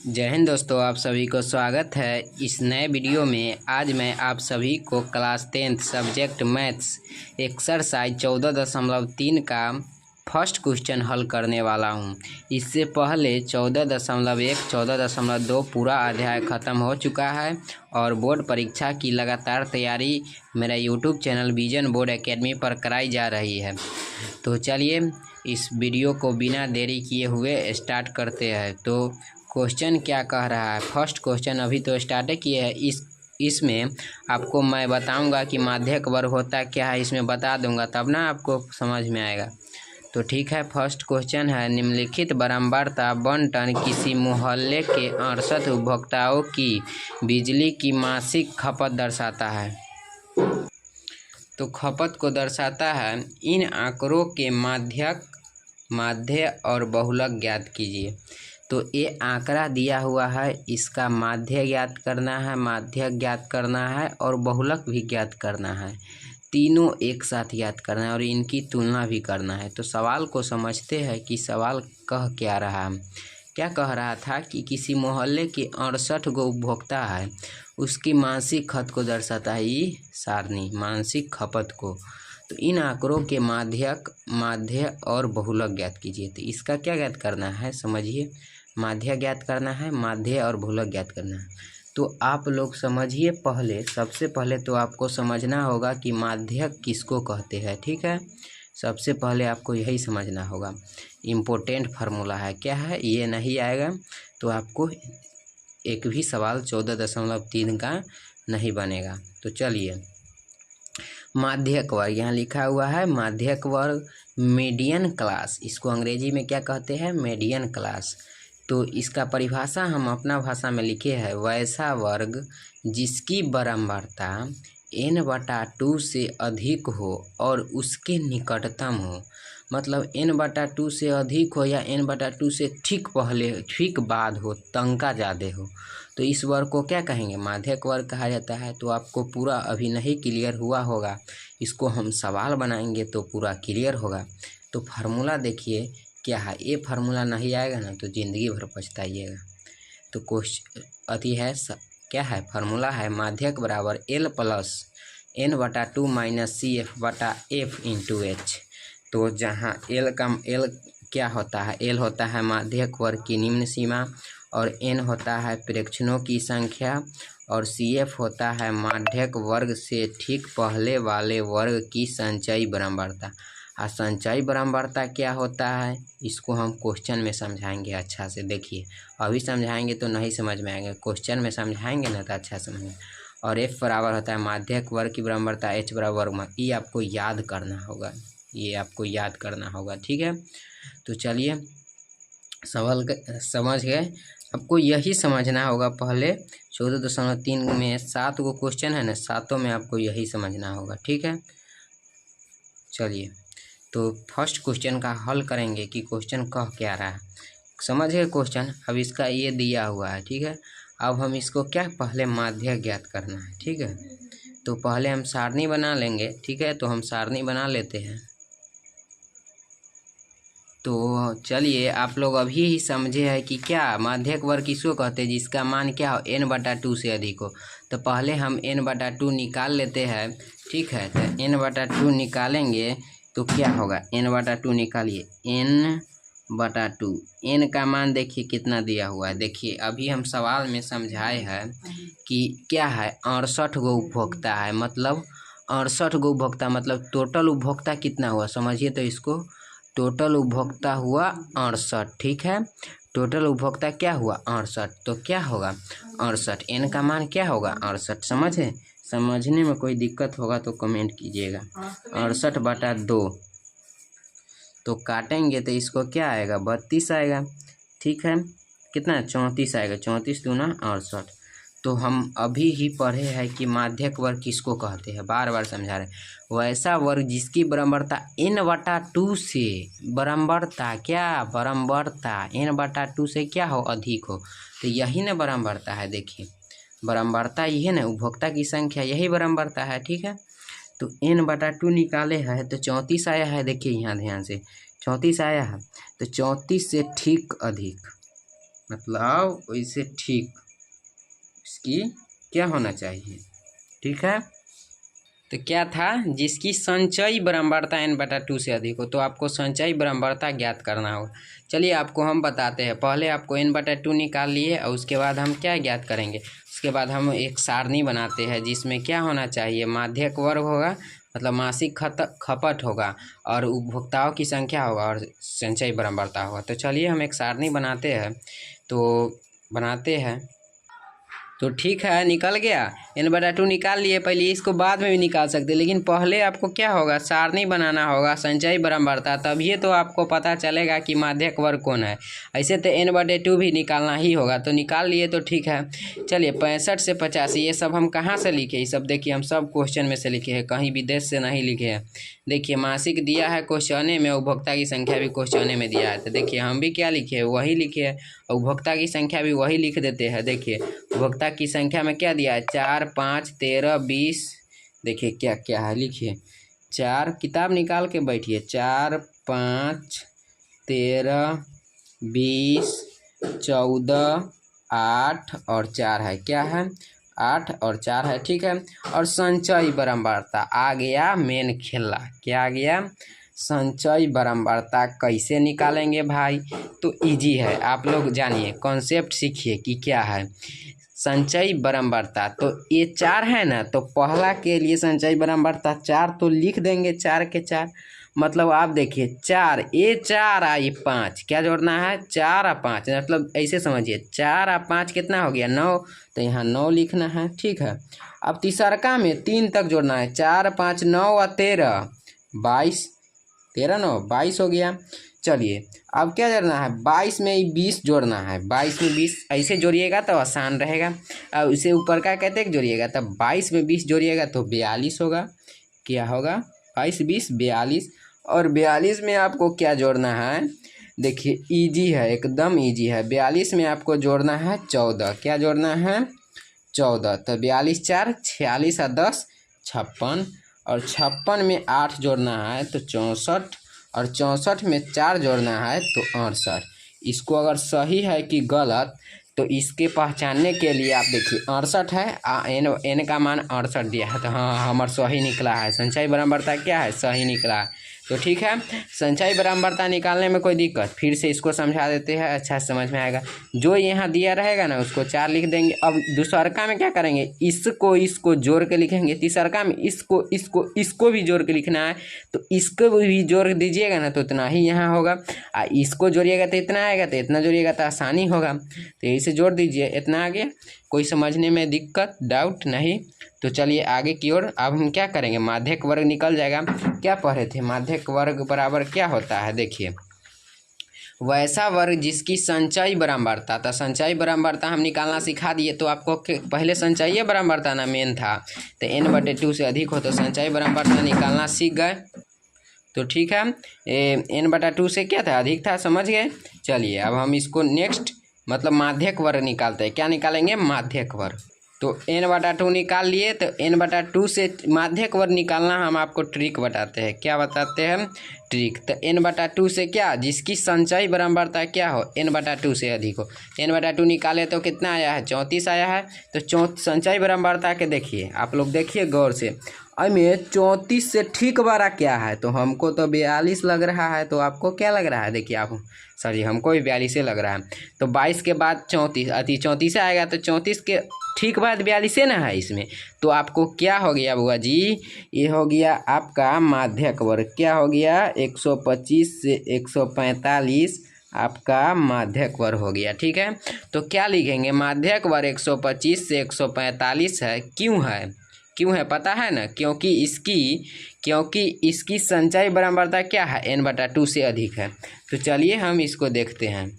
जय हिंद दोस्तों, आप सभी को स्वागत है इस नए वीडियो में। आज मैं आप सभी को class 10th subject maths exercise 14.3 का फर्स्ट क्वेश्चन हल करने वाला हूं। इससे पहले 14.1 14.2 पूरा अध्याय ख़त्म हो चुका है और बोर्ड परीक्षा की लगातार तैयारी मेरा YouTube channel vision board academy पर कराई जा रही है। तो चलिए इस वीडियो को बिना देरी किए हुए स्टार्ट करते हैं। तो क्वेश्चन क्या कह रहा है, फर्स्ट क्वेश्चन अभी तो स्टार्ट किए है। इसमें आपको मैं बताऊंगा कि माध्यक वर्ग होता क्या है, इसमें बता दूंगा तब ना आपको समझ में आएगा। तो ठीक है, फर्स्ट क्वेश्चन है निम्नलिखित बारंबारता बंटन किसी मोहल्ले के 68 उपभोक्ताओं की बिजली की मासिक खपत दर्शाता है। तो खपत को दर्शाता है। इन आंकड़ों के माध्य और बहुलक ज्ञात कीजिए। तो ये आंकड़ा दिया हुआ है, इसका माध्य ज्ञात करना है, माध्य ज्ञात करना है और बहुलक भी ज्ञात करना है। तीनों एक साथ ज्ञात करना है और इनकी तुलना भी करना है। तो सवाल को समझते हैं कि सवाल कह क्या रहा है। क्या कह रहा था कि किसी मोहल्ले के 68 गो उपभोक्ता है, उसकी मासिक खपत को दर्शाता है ये सारणी, मासिक खपत को। तो इन आंकड़ों के माध्य और बहुलक ज्ञात कीजिए। तो इसका क्या ज्ञात करना है, समझिए। माध्य ज्ञात करना है, माध्य और बहुलक ज्ञात करना है। तो आप लोग समझिए, सबसे पहले तो आपको समझना होगा कि माध्यक किसको कहते हैं। ठीक है, सबसे पहले आपको यही समझना होगा। इम्पोर्टेंट फार्मूला है, क्या है ये नहीं आएगा तो आपको एक भी सवाल 14.3 का नहीं बनेगा। तो चलिए, माध्यक वर्ग यहाँ लिखा हुआ है। माध्यक वर्ग मीडियन क्लास, इसको अंग्रेजी में क्या कहते हैं, मीडियन क्लास। तो इसका परिभाषा हम अपना भाषा में लिखे हैं, वैसा वर्ग जिसकी बारंबारता n/2 से अधिक हो और उसके निकटतम हो। मतलब n/2 से अधिक हो या n/2 से ठीक पहले ठीक बाद हो, तंका ज़्यादा हो, तो इस वर्ग को क्या कहेंगे, माध्यक वर्ग कहा जाता है। तो आपको पूरा अभी नहीं क्लियर हुआ होगा, इसको हम सवाल बनाएंगे तो पूरा क्लियर होगा। तो फार्मूला देखिए क्या है, ये फार्मूला नहीं आएगा ना तो ज़िंदगी भर पछताइएगा। तो क्या है, फार्मूला है माध्यक बराबर L + n/2 - CF/F × H। तो जहाँ L क्या होता है, L होता है माध्यक वर्ग की निम्न सीमा और n होता है प्रेक्षणों की संख्या और CF होता है माध्यक वर्ग से ठीक पहले वाले वर्ग की संचयी बारंबारता। संचयी बारंबारता क्या होता है, इसको हम क्वेश्चन में समझाएंगे अच्छा से। देखिए, अभी समझाएंगे तो नहीं समझ में आएगा, क्वेश्चन में समझाएंगे ना तो अच्छा समझेंगे। और F बराबर होता है माध्यक वर्ग की बारंबारता H बराबर वर्गमूल। ये आपको याद करना होगा, ये आपको याद करना होगा। ठीक है, तो चलिए सवाल समझ गए। आपको यही समझना होगा। पहले 14.3 में 7 गो क्वेश्चन है ना, 7 में आपको यही समझना होगा। ठीक है, चलिए तो फर्स्ट क्वेश्चन का हल करेंगे कि क्वेश्चन कह क्या रहा है। समझ गए क्वेश्चन। अब इसका ये दिया हुआ है, ठीक है। अब हम इसको क्या, पहले माध्य ज्ञात करना है। ठीक है, तो पहले हम सारणी बना लेंगे। ठीक है, तो हम सारणी बना लेते हैं। तो चलिए, आप लोग अभी ही समझे हैं कि क्या माध्यक वर्ग किसको कहते हैं, जिसका मान क्या हो, n/2 से अधिक हो। तो पहले हम n/2 निकाल लेते हैं। ठीक है, तो n/2 निकालेंगे तो क्या होगा, n/2 निकालिए, n/2, n का मान देखिए कितना दिया हुआ है। देखिए अभी हम सवाल में समझाए हैं कि क्या है, 68 गो उपभोक्ता है, मतलब 68 गो उपभोक्ता, मतलब टोटल उपभोक्ता कितना हुआ, समझिए। तो इसको टोटल उपभोक्ता हुआ 68। ठीक है, टोटल उपभोक्ता क्या हुआ, 68। तो क्या होगा 68, n का मान क्या होगा 68। समझे, समझने में कोई दिक्कत होगा तो कमेंट कीजिएगा। 68/2 तो काटेंगे तो इसको क्या आएगा, 32 आएगा। ठीक है, कितना, 34 आएगा, 34 दूना 68। तो हम अभी ही पढ़े हैं कि माध्यक वर्ग किसको कहते हैं, बार बार समझा रहे। वैसा वर्ग जिसकी बारंबारता n/2 से, बारंबारता क्या, बारंबारता n/2 से क्या हो, अधिक हो। तो यही ना बारंबारता है। देखिए बारंबारता ये है ना, उपभोक्ता की संख्या, यही बारंबारता है। ठीक है, तो n/2 निकाले है तो 34 आया है। देखिए यहाँ ध्यान से 34 आया है, तो 34 से ठीक अधिक, मतलब वैसे ठीक इसकी क्या होना चाहिए, ठीक है। तो क्या था, जिसकी संचयी बारंबारता n/2 से अधिक हो, तो आपको संचयी बारंबारता ज्ञात करना होगा। चलिए आपको हम बताते हैं, पहले आपको n/2 निकाल लिए और उसके बाद हम क्या ज्ञात करेंगे, उसके बाद हम एक सारणी बनाते हैं जिसमें क्या होना चाहिए, माध्यक वर्ग होगा मतलब मासिक खपत होगा और उपभोक्ताओं की संख्या होगा और संचयी बारंबारता होगा। तो चलिए हम एक सारणी बनाते हैं, तो बनाते हैं तो ठीक है, निकल गया n/2 निकाल लिए। पहले इसको बाद में भी निकाल सकते, लेकिन पहले आपको क्या होगा, सारणी बनाना होगा संचयी बारंबारता, तभी तो आपको पता चलेगा कि माध्यक वर्ग कौन है। ऐसे तो n/2 भी निकालना ही होगा, तो निकाल लिए तो ठीक है। चलिए 65 से 85 ये सब हम कहाँ से लिखे, ये सब देखिए हम सब क्वेश्चन में से लिखे हैं, कहीं विदेश से नहीं लिखे हैं। देखिए मासिक दिया है क्वेश्चन में, उपभोक्ता की संख्या भी क्वेश्चन में दिया है, तो देखिए हम भी क्या लिखे हैं, वही लिखे हैं, उपभोक्ता की संख्या भी वही लिख देते हैं। देखिए उपभोक्ता की संख्या में क्या दिया है, 4, 5, 13, 20, देखिए क्या क्या है लिखिए, 4 किताब निकाल के बैठिए, 4, 5, 13, 20, 14, 8 और 4 है, क्या है 8 और 4 है, ठीक है। और संचयी बारंबारता आ गया मेन खेला, क्या आ गया, संचयी बारंबारता कैसे निकालेंगे भाई, तो इजी है, आप लोग जानिए कॉन्सेप्ट सीखिए कि क्या है संचयी बारंबारता। तो ये 4 है ना, तो पहला के लिए संचयी बारंबारता 4 तो लिख देंगे, 4 के 4 मतलब आप देखिए 4 ये 4 आई 5, क्या जोड़ना है 4 और 5, मतलब ऐसे समझिए 4 और 5 कितना हो गया 9, तो यहाँ 9 लिखना है, ठीक है। अब तीसरका में 3 तक जोड़ना है, 4, 5, 9 और 13, 22, 13, 9, 22 हो गया। चलिए अब क्या जोड़ना है, 22 में 20 जोड़ना है, 22 में 20 ऐसे जोड़िएगा तो आसान रहेगा। अब इसे ऊपर का कहते हैं जोड़िएगा, तब 22 में 20 जोड़िएगा तो 42 होगा, क्या होगा 22, 20, 42। और 42 में आपको क्या जोड़ना है, देखिए इजी है, एकदम इजी है। 42 में आपको जोड़ना है 14, क्या जोड़ना है 14, तो 42, 4, 46 और 10, 56, और 56 में 8 जोड़ना है तो 64, और 64 में 4 जोड़ना है तो 68। इसको अगर सही है कि गलत, तो इसके पहचानने के लिए आप देखिए 68 है, एन का मान 68 दिया है, तो हाँ हमारा सही निकला है, संचयी बारंबारता क्या है सही निकला है। तो ठीक है, संचयी बारंबारता निकालने में कोई दिक्कत, फिर से इसको समझा देते हैं, अच्छा समझ में आएगा। जो यहाँ दिया रहेगा ना उसको 4 लिख देंगे। अब दूसरका में क्या करेंगे, इसको जोड़ के लिखेंगे, तीसरका में इसको भी जोड़ के लिखना है, तो इसको भी जोड़ दीजिएगा ना तो इतना ही यहाँ होगा, इसको जोड़िएगा तो इतना आएगा, तो इतना जोड़िएगा तो आसानी होगा, तो इसे जोड़ दीजिए, इतना आ गया। कोई समझने में दिक्कत डाउट नहीं, तो चलिए आगे की ओर। अब हम क्या करेंगे, माध्यक वर्ग निकल जाएगा। क्या पढ़े थे, माध्यक वर्ग बराबर क्या होता है, देखिए वैसा वर्ग जिसकी संचयी बारंबारता, तो संचयी बारंबारता हम निकालना सिखा दिए, तो आपको पहले संचयी बारंबारता ना मेन था, तो n/2 से अधिक हो तो संचयी बारंबारता निकालना सीख गए, तो ठीक है। n/2 से क्या था अधिक था, समझ गए। चलिए अब हम इसको नेक्स्ट मतलब माध्यक वर्ग निकालते हैं, क्या निकालेंगे माध्यक वर्ग। तो n/2 निकाल लिए, तो n/2 से माध्यक वर्ग निकालना हम आपको ट्रिक बताते हैं, क्या बताते हैं ट्रिक। तो n/2 से क्या, जिसकी संचयी बारंबारता क्या हो n/2 से अधिक हो, n/2 निकाले तो कितना आया है 34 आया है। तो संचयी बारंबारता के देखिए, आप लोग देखिए गौर से, में 34 से ठीक बड़ा क्या है, तो हमको तो 42 लग रहा है, तो आपको क्या लग रहा है, देखिए आप सॉरी हमको भी 42 लग रहा है। तो 22 के बाद 34 आएगा, तो 34 के ठीक बाद 42 ना है इसमें, तो आपको क्या हो गया बुआ जी, ये हो गया आपका माध्यक वर्ग, क्या हो गया 125 से 145 आपका माध्यक वर्ग हो गया, ठीक है। तो क्या लिखेंगे, माध्यक वर्ग 125 से 145 है, क्यों है पता है ना, क्योंकि इसकी संचयी बारंबारता क्या है n/2 से अधिक है। तो चलिए हम इसको देखते हैं,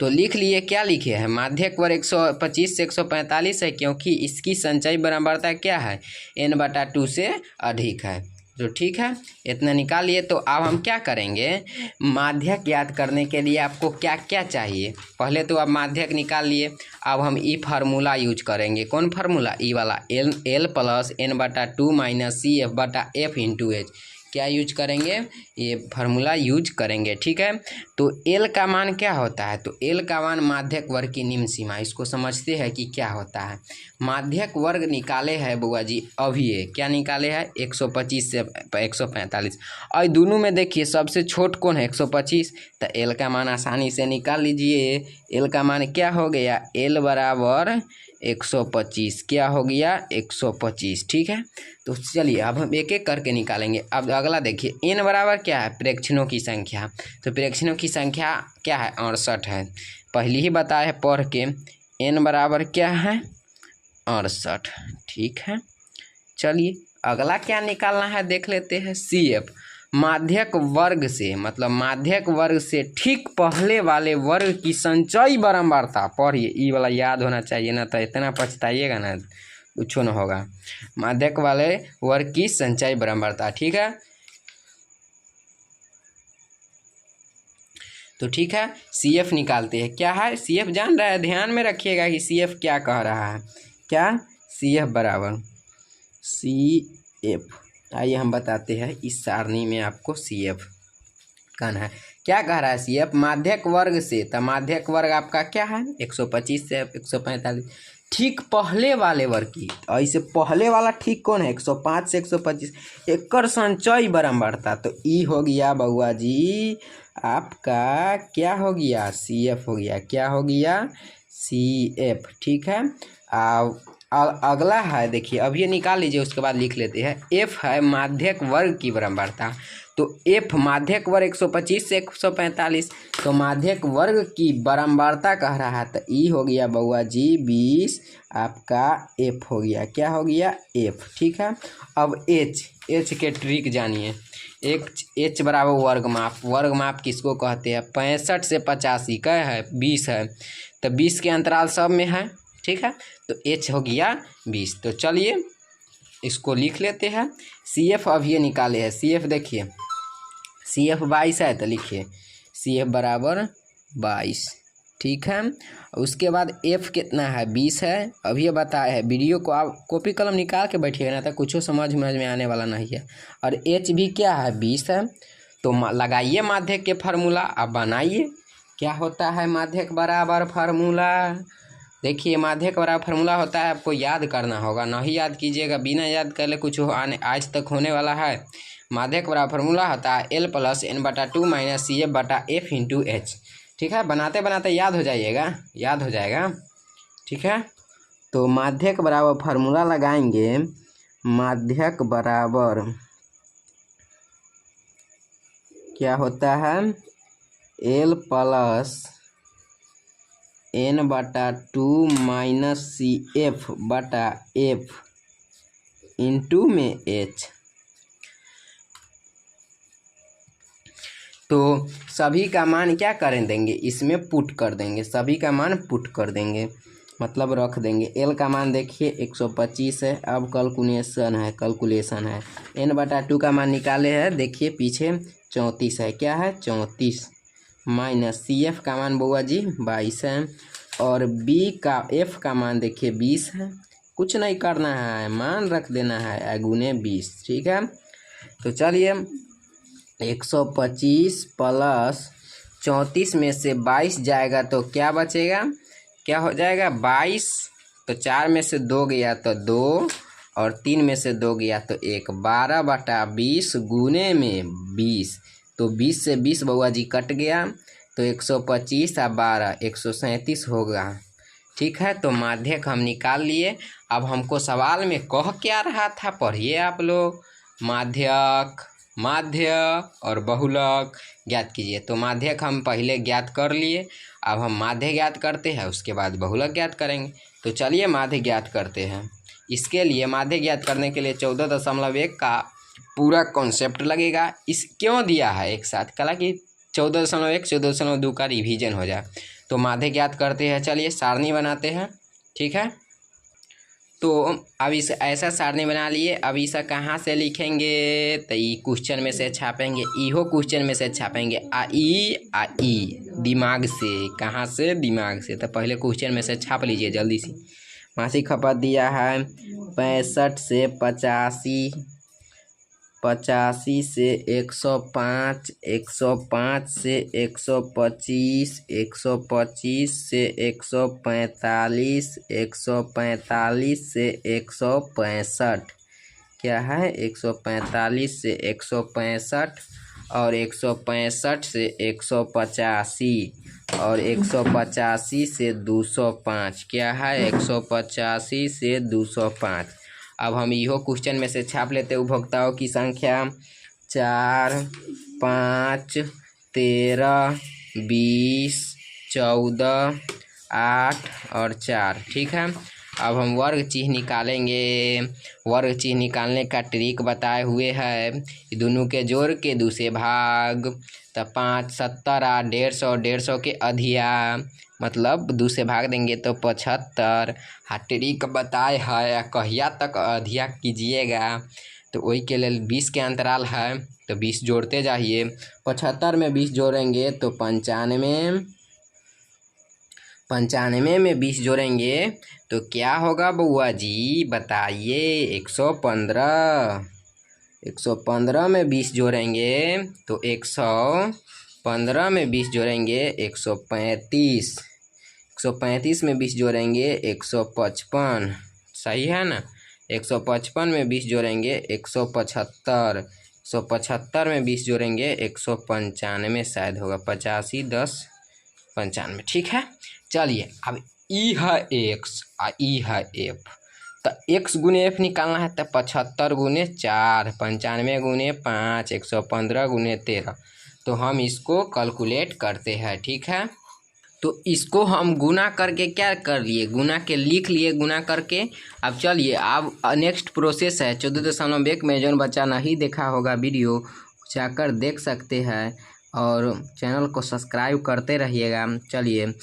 तो लिख लिए, क्या लिखे हैं, माध्यक वर्ग 125 से 145 है, क्योंकि इसकी संचयी बारंबारता क्या है n/2 से अधिक है। तो ठीक है, इतना निकाल लिए। तो अब हम क्या करेंगे, माध्यक याद करने के लिए आपको क्या क्या चाहिए, पहले तो आप माध्यक निकाल लिए, अब हम ई फार्मूला यूज करेंगे, कौन फार्मूला, ई वाला, L + n/2 - CF/F × H, क्या यूज करेंगे, ये फार्मूला यूज करेंगे। ठीक है, तो एल का मान क्या होता है, तो एल का मान माध्यक वर्ग की निम्न सीमा, इसको समझते हैं कि क्या होता है। माध्यक वर्ग निकाले है बुआ जी अभी, ये क्या निकाले हैं 125 से 145, और दोनों में देखिए सबसे छोट कौन है 125, तो एल का मान आसानी से निकाल लीजिए। एल का मान क्या हो गया, एल बराबर 125, क्या हो गया 125। ठीक है, तो चलिए अब हम एक एक करके निकालेंगे। अब अगला देखिए एन बराबर क्या है, प्रेक्षणों की संख्या, तो प्रेक्षणों की संख्या क्या है 68 है, पहले ही बताया है पढ़ के। एन बराबर क्या है 68। ठीक है, चलिए अगला क्या निकालना है देख लेते हैं। सी एफ माध्यक वर्ग से, मतलब माध्यक वर्ग से ठीक पहले वाले वर्ग की संचयी बारंबारता, पढ़िए ई वाला याद होना चाहिए ना, तो इतना पछताइएगा ना कुछ न होगा। माध्यक वाले वर्ग की संचयी बारंबारता। ठीक है, तो ठीक है सी एफ निकालते हैं। क्या है सी एफ जान रहा है, ध्यान में रखिएगा कि सी एफ क्या कह रहा है। क्या सी एफ बराबर सी एफ, आइए हम बताते हैं इस सारणी में आपको सी एफ कहना है। क्या कह रहा है सी एफ माध्यक वर्ग से, तो माध्यक वर्ग आपका क्या है 125 से 145, ठीक पहले वाले वर्ग की, ऐसे पहले वाला ठीक कौन है 105 से 125, एकर संचयी बारंबारता, तो ई हो गया बउआ जी आपका क्या हो गया सी एफ हो गया, क्या हो गया सी एफ। ठीक है, अगला है देखिए, अब ये निकाल लीजिए उसके बाद लिख लेते हैं। एफ है माध्यक वर्ग की बारंबारता, तो एफ माध्यक वर्ग 125 से 145, तो माध्यक वर्ग की बारंबारता कह रहा है, तो ई हो गया बउआ जी 20, आपका एफ हो गया, क्या हो गया एफ। ठीक है, अब एच के ट्रिक जानिए। एक एच बराबर वर्ग माप, वर्ग माप किसको कहते हैं, 65 से 85 का है 20 है, तो 20 के अंतराल सब में है। ठीक है, तो एच हो गया 20, तो चलिए इसको लिख लेते हैं। सी एफ अब ये निकाले हैं, सी एफ देखिए सी एफ 22 है, तो लिखिए सी एफ बराबर 22। ठीक है, उसके बाद एफ कितना है 20 है, अभी ये बताया है। वीडियो को आप कॉपी कलम निकाल के बैठिएगा ना, तो कुछ समझ में आने वाला नहीं है। और एच भी क्या है 20 है, तो लगाइए माध्यक के फार्मूला, अब बनाइए क्या होता है माध्यक बराबर फार्मूला। देखिए माध्यक बराबर फार्मूला होता है, आपको याद करना होगा, नहीं याद कीजिएगा, बिना याद कर ले कुछ आने आज तक होने वाला है। माध्यक बराबर फार्मूला होता है एल प्लस एन बटा 2 माइनस सी एफ बटा एफ इंटू एच। ठीक है, बनाते बनाते याद हो जाइएगा, याद हो जाएगा। ठीक है, तो माध्यक बराबर फार्मूला लगाएंगे, माध्यक बराबर क्या होता है एल प्लस एन बटा 2 माइनस सी एफ बटा एफ इंटू में एच। तो सभी का मान क्या करें देंगे, इसमें पुट कर देंगे, सभी का मान पुट कर देंगे, मतलब रख देंगे। एल का मान देखिए 125 है, अब कैलकुलेशन है। एन बटा 2 का मान निकाले हैं, देखिए पीछे 34 है, क्या है 34, माइनस सी एफ का मान बुआ जी 22 है, और बी का एफ का मान देखिए 20 है, कुछ नहीं करना है, मान रख देना है गुने 20। ठीक है, तो चलिए 125 प्लस 34 में से 22 जाएगा तो क्या बचेगा, क्या हो जाएगा 22, तो 4 में से 2 गया तो 2, और 3 में से 2 गया तो 1, 12 बटा 20 गुने में 20, तो 20 से 20 बउआ जी कट गया, तो 125 और 12 137 होगा। ठीक है, तो माध्यक हम निकाल लिए। अब हमको सवाल में कह क्या रहा था, पढ़िए आप लोग, माध्यक माध्य और बहुलक ज्ञात कीजिए। तो माध्यक हम पहले ज्ञात कर लिए, अब हम माध्य ज्ञात करते हैं, उसके बाद बहुलक ज्ञात करेंगे। तो चलिए माध्य ज्ञात करते हैं। इसके लिए माध्य ज्ञात करने के लिए 14.1 का पूरा कॉन्सेप्ट लगेगा। इस क्यों दिया है एक साथ, कला कि 14.1 14.2 का रिवीजन हो जाए। तो माध्य ज्ञात करते हैं, चलिए सारणी बनाते हैं। ठीक है, तो अब इस ऐसा सारणी बना लिए। अब इसे कहाँ से लिखेंगे, तो ई क्वेश्चन में से छापेंगे, इहो क्वेश्चन में से छापेंगे, आ ई दिमाग से, कहाँ से दिमाग से। तो पहले क्वेश्चन में से छाप लीजिए जल्दी से। मासिक खपत दिया है 65 से 85 85 से 105, 105 से 125, 125 से 145, 145 से 165, क्या है 145 से 165 और 165 से 185 और 185 से 205, क्या है 185 से 205। अब हम इहो क्वेश्चन में से छाप लेते उपभोक्ताओं की संख्या 4, 5, 13, 20, 14, 8 और 4। ठीक है, अब हम वर्ग चिन्ह निकालेंगे। वर्ग चिन्ह निकालने का ट्रिक बताए हुए है, दोनों के जोड़ के दूसरे भाग, तो 5 70 8 150, 150 के अधिया मतलब दूसरे भाग देंगे तो 75। ट्रिक बताए है कहिया तक अधिया कीजिएगा, तो वही के लिए 20 के अंतराल है, तो 20 जोड़ते जाइए। 75 में 20 जोड़ेंगे तो 95, 95 में 20 जोड़ेंगे तो क्या होगा बउआ जी बताइए 115। 115 में 20 जोड़ेंगे तो 115 में 20 जोड़ेंगे 135, 135 में 20 जोड़ेंगे 155, सही है ना। 155 में 20 जोड़ेंगे 175, 175 में 20 जोड़ेंगे 195, शायद होगा 85 10 95। ठीक है, चलिए अब ई है एक्स और ई है एफ, तो एक्स गुने एफ निकालना है तो 75 गुने 4, 95 गुने 5, 115 गुने 13। तो हम इसको कैलकुलेट करते हैं। ठीक है, तो इसको हम गुना करके क्या कर लिए, गुना के लिख लिए गुना करके। अब चलिए अब नेक्स्ट प्रोसेस है 14.1 में जो बच्चा नहीं देखा होगा वीडियो जाकर देख सकते हैं और चैनल को सब्सक्राइब करते रहिएगा। चलिए,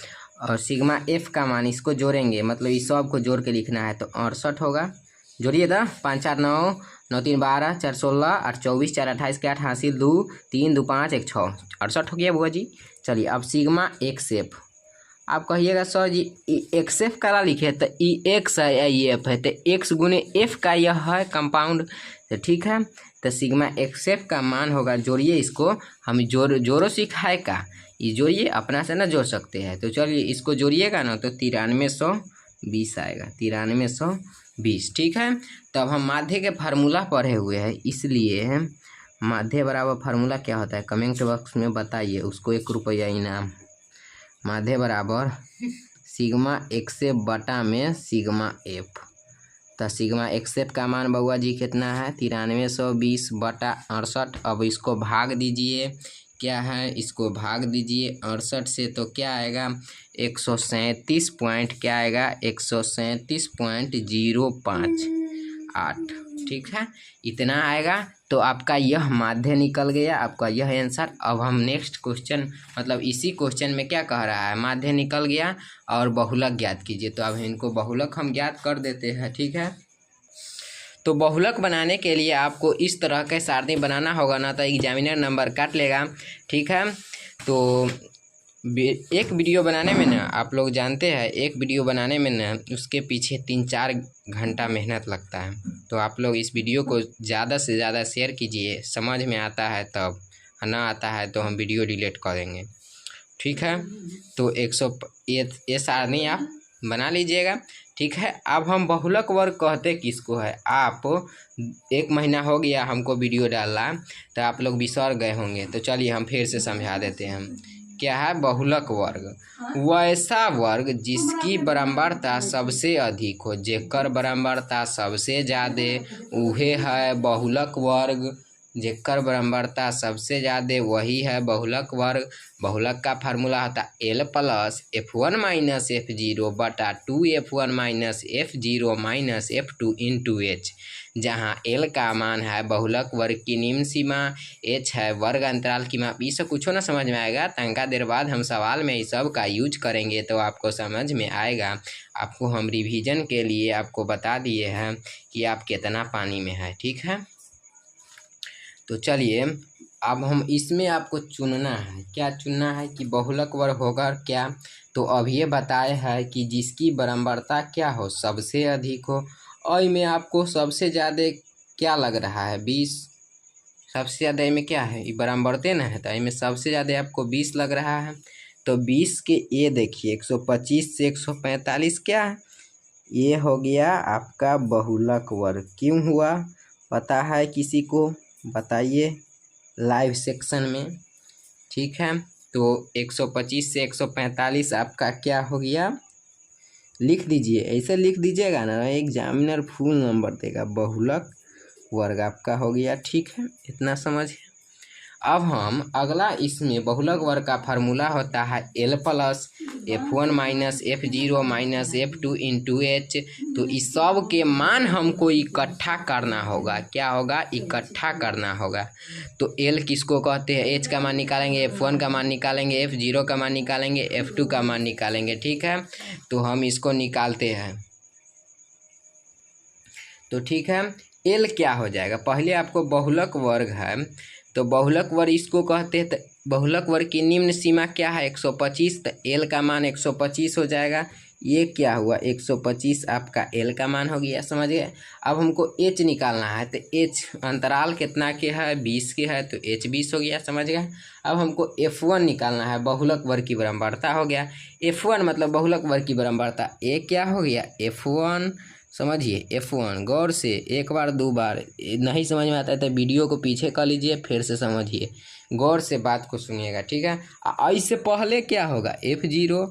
और सिग्मा एफ का मान इसको जोड़ेंगे, मतलब इस सब को जोड़ के लिखना है तो 68 होगा। जोड़िए तो 5 4 9 9 3 12 4 16 8 24 4 28 के 8 हासिल 2 3 2 5 1 6 68 हो गया बुआ जी। चलिए अब सिग्मा एक्स एफ, आप कहिएगा सर जी एक्स एफ करा लिखे, तो ई एक्स है या ई एफ है, तो एक्स गुने एफ का यह है कंपाउंड, तो ठीक है। तो सिग्मा एक्स एफ का मान होगा, जोड़िए इसको, हम जोड़ो सिखाए का, ये जोड़िए अपना से ना जोड़ सकते हैं। तो चलिए इसको जोड़िएगा ना तो 9320 आएगा, 9320। ठीक है, तब हम माध्य के फार्मूला पढ़े हुए हैं, इसलिए माध्य बराबर फार्मूला क्या होता है कमेंट बॉक्स में बताइए, उसको 1 रुपया इनाम। माध्य बराबर सिग्मा एक्स एफ बटा में सिग्मा एफ, तो सिग्मा एक्स एफ का मान बउआ जी कितना है 9320 बटा 68। अब इसको भाग दीजिए, क्या है इसको भाग दीजिए 68 से, तो क्या आएगा 137 पॉइंट, क्या आएगा 137.058। ठीक है, इतना आएगा, तो आपका यह माध्य निकल गया, आपका यह आंसर। अब हम नेक्स्ट क्वेश्चन, मतलब इसी क्वेश्चन में क्या कह रहा है, माध्य निकल गया और बहुलक ज्ञात कीजिए, तो अब इनको बहुलक हम ज्ञात कर देते हैं। ठीक है, तो बहुलक बनाने के लिए आपको इस तरह के सारणी बनाना होगा ना, तो एग्जामिनर नंबर काट लेगा। ठीक है, तो एक वीडियो बनाने में ना, आप लोग जानते हैं एक वीडियो बनाने में ना उसके पीछे 3-4 घंटा मेहनत लगता है, तो आप लोग इस वीडियो को ज़्यादा से ज़्यादा शेयर कीजिए, समझ में आता है तब, ना आता है तो हम वीडियो डिलीट कर देंगे। ठीक है, तो 100 ये सारणी आप बना लीजिएगा। ठीक है, अब हम बहुलक वर्ग कहते किसको है, आप 1 महीना हो गया हमको वीडियो डालना, तो आप लोग बिसर गए होंगे, तो चलिए हम फिर से समझा देते हैं। क्या है बहुलक वर्ग, वैसा वर्ग जिसकी बराबरता सबसे अधिक हो, जेकर बराबरता सबसे ज़्यादा उहे है बहुलक वर्ग, जेकर बराबरता सबसे ज़्यादा वही है बहुलक वर्ग। बहुलक का फार्मूला होता है L plus F1 minus F0 बटा 2F1 minus F0 minus F2 into H, जहाँ L का मान है बहुलक वर्ग की निम्न सीमा, H है वर्ग अंतराल की माप। ये सब कुछ ना समझ में आएगा, तंका देर बाद हम सवाल में इस सब का यूज करेंगे तो आपको समझ में आएगा। आपको हम रिवीजन के लिए आपको बता दिए हैं कि आप कितना पानी में है। ठीक है, तो चलिए अब हम इसमें आपको चुनना है, क्या चुनना है कि बहुलक वर्ग होगा क्या, तो अब ये बताए है कि जिसकी बराबरता क्या हो सबसे अधिक हो, और में आपको सबसे ज़्यादा क्या लग रहा है 20, सबसे ज़्यादा इनमें क्या है, ये बराबरते ना है, तो इनमें सबसे ज़्यादा आपको 20 लग रहा है। तो 20 के ये देखिए 125 से 145 क्या है, ये हो गया आपका बहुलक वर्ग। क्यों हुआ पता है किसी को, बताइए लाइव सेक्शन में। ठीक है, तो 125 से 145 आपका क्या हो गया, लिख दीजिए, ऐसे लिख दीजिएगा ना, एग्जामिनर फुल नंबर देगा। बहुलक वर्ग आपका हो गया। ठीक है, इतना समझ। अब हम अगला, इसमें बहुलक वर्ग का फार्मूला होता है L plus F1 minus F0 minus F2 into H. तो इस सब के मान हमको इकट्ठा करना होगा। क्या होगा, इकट्ठा करना होगा। तो L किसको कहते हैं, H का मान निकालेंगे, F1 का मान निकालेंगे, F0 का मान निकालेंगे, F2 का मान निकालेंगे। ठीक है, तो हम इसको निकालते हैं। तो ठीक है, L क्या हो जाएगा, पहले आपको बहुलक वर्ग है, तो बहुलक वर्ग इसको कहते हैं। तो बहुलक वर्ग की निम्न सीमा क्या है, 125। तो L का मान 125 हो जाएगा। ये क्या हुआ, 125 आपका L का मान हो गया, समझ गए। अब हमको H निकालना है, तो H अंतराल कितना के है, 20 के है, तो H 20 हो गया, समझ गए। अब हमको F1 निकालना है, बहुलक वर्ग की बराबरता हो गया। F1 मतलब बहुलक वर्ग की बराबरता, ये क्या हो गया, F1, समझिए F1 गौर से, एक बार दो बार नहीं समझ में आता है तो वीडियो को पीछे कर लीजिए, फिर से समझिए, गौर से बात को सुनिएगा। ठीक है, आई से पहले क्या होगा, F0,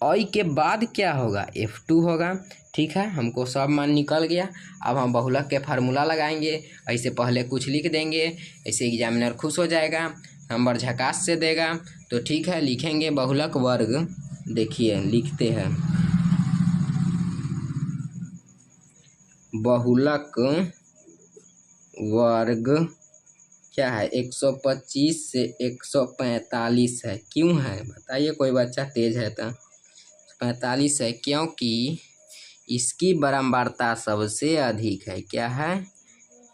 आई के बाद क्या होगा, F2 होगा। ठीक है, हमको सब मान निकल गया। अब हम बहुलक के फार्मूला लगाएंगे, ऐसे पहले कुछ लिख देंगे, ऐसे एग्जामिनर खुश हो जाएगा, नंबर झकास से देगा। तो ठीक है, लिखेंगे बहुलक वर्ग, देखिए लिखते हैं, बहुलक वर्ग क्या है, 125 से 145 है। क्यों है बताइए, कोई बच्चा तेज है तो 45 है, क्योंकि इसकी बराबरता सबसे अधिक है। क्या है,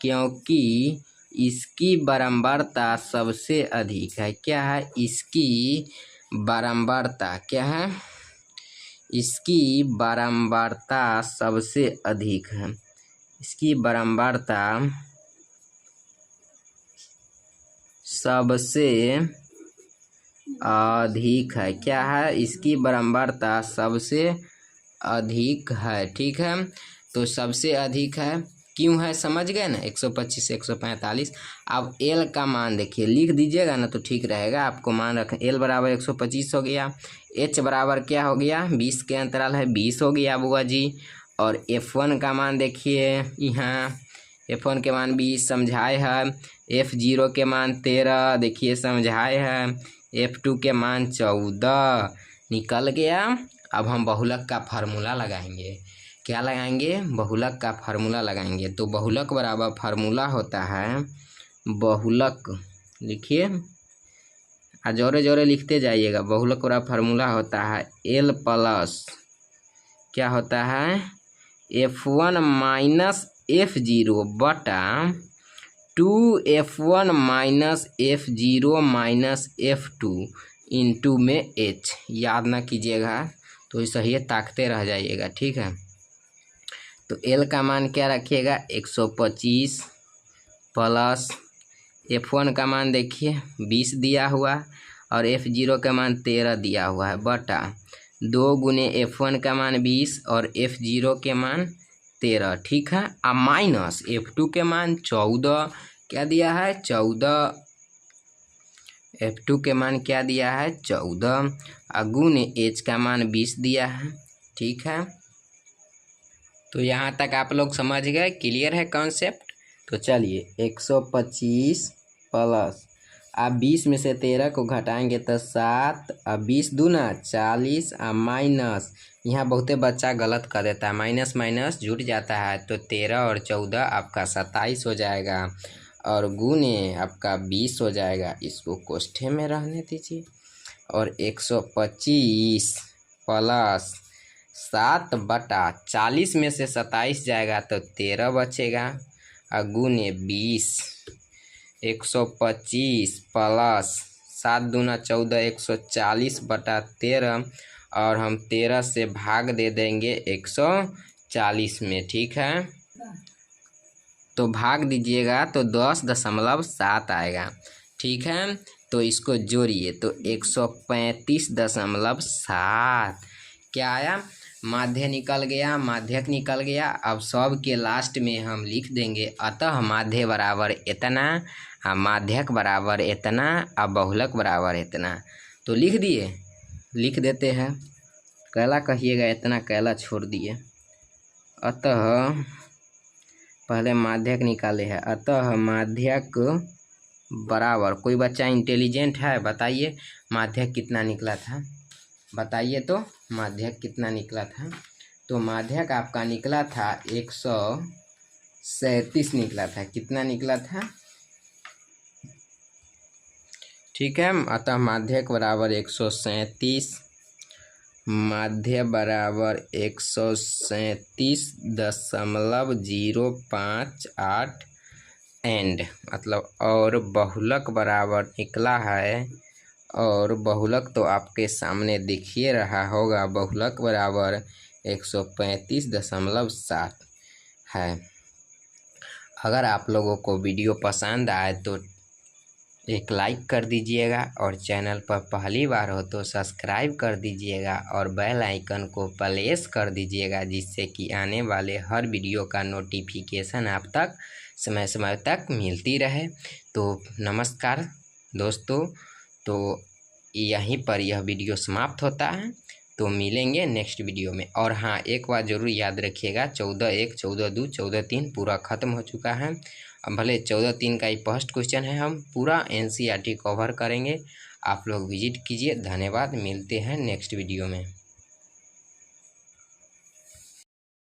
क्योंकि इसकी बराबरता सबसे अधिक है। क्या है, इसकी बराबरता क्या है, इसकी बराबरता सबसे अधिक है। इसकी बराबरता सबसे अधिक है। क्या है, इसकी बराबरता सबसे अधिक है। ठीक है, तो सबसे अधिक है, क्यों है, समझ गए ना, 125 से 145। अब L का मान देखिए, लिख दीजिएगा ना तो ठीक रहेगा, आपको मान रखें। L बराबर 125 हो गया, H बराबर क्या हो गया, 20 के अंतराल है, 20 हो गया बुआ जी। और F1 का मान देखिए, यहाँ F1 के मान 20 समझाए है, F0 के मान 13 देखिए समझाए है, F2 के मान 14 निकल गया। अब हम बहुलक का फार्मूला लगाएंगे। क्या लगाएंगे, बहुलक का फार्मूला लगाएंगे। तो बहुलक बराबर फार्मूला होता है, बहुलक लिखिए, जोरे जोरे लिखते जाइएगा। बहुलक बराबर फार्मूला होता है L प्लस क्या होता है, F1 माइनस F0 बटा 2F1 minus F0 minus F2 into में H। याद ना कीजिएगा तो सही है, ताकते रह जाइएगा। ठीक है, तो L का मान क्या रखिएगा, 125 प्लस F1 का मान देखिए 20 दिया हुआ, और F0 का मान 13 दिया हुआ है, बटा 2 गुने F1 का मान 20 और F0 के मान 13। ठीक है, अब माइनस F2 के मान 14, क्या दिया है, 14, F2 के मान क्या दिया है, 14, और गुने H का मान 20 दिया है। ठीक है, तो यहाँ तक आप लोग समझ गए, क्लियर है कॉन्सेप्ट। तो चलिए 125 प्लस, आप 20 में से 13 को घटाएंगे तो 7, अब 20 दूना 40, और माइनस, यहाँ बहुते बच्चा गलत कर देता है, माइनस माइनस जुट जाता है, तो 13 और 14 आपका 27 हो जाएगा, और गुने आपका 20 हो जाएगा। इसको कोष्ठे में रहने दीजिए, और 125 प्लस 7 बटा 40 में से 27 जाएगा तो 13 बचेगा, और गुने 20, 125 प्लस 7 दूना 14, 140 बटा 13, और हम 13 से भाग दे देंगे 140 में। ठीक है, तो भाग दीजिएगा तो 10.7 आएगा। ठीक है, तो इसको जोड़िए तो 135.7 क्या आया, माध्य निकल गया, माध्यक निकल गया। अब सब के लास्ट में हम लिख देंगे अतः माध्य बराबर इतना, माध्यक बराबर इतना, और बहुलक बराबर इतना। तो लिख दिए, लिख देते हैं। कैला कहिएगा, इतना कैला छोड़ दिए। अतः पहले माध्यक निकाले हैं, अतः माध्यक बराबर, कोई बच्चा इंटेलिजेंट है बताइए माध्यक कितना निकला था, बताइए तो माध्यक कितना निकला था। तो माध्यक आपका निकला था 137 निकला था। कितना निकला था? ठीक है, अतः माध्यक बराबर 137, माध्य बराबर 137.058 एंड मतलब, और बहुलक बराबर निकला है, और बहुलक तो आपके सामने दिखिए रहा होगा, बहुलक बराबर 135.7 है। अगर आप लोगों को वीडियो पसंद आए तो एक लाइक कर दीजिएगा, और चैनल पर पहली बार हो तो सब्सक्राइब कर दीजिएगा, और बेल आइकन को प्रेस कर दीजिएगा, जिससे कि आने वाले हर वीडियो का नोटिफिकेशन आप तक समय समय तक मिलती रहे। तो नमस्कार दोस्तों, तो यहीं पर यह वीडियो समाप्त होता है। तो मिलेंगे नेक्स्ट वीडियो में। और हाँ, एक बात ज़रूर याद रखिएगा, 14.1, 14.2, 14.3 पूरा ख़त्म हो चुका है। अब भले 14.3 का ही फर्स्ट क्वेश्चन है, हम पूरा NCERT कवर करेंगे। आप लोग विजिट कीजिए। धन्यवाद, मिलते हैं नेक्स्ट वीडियो में।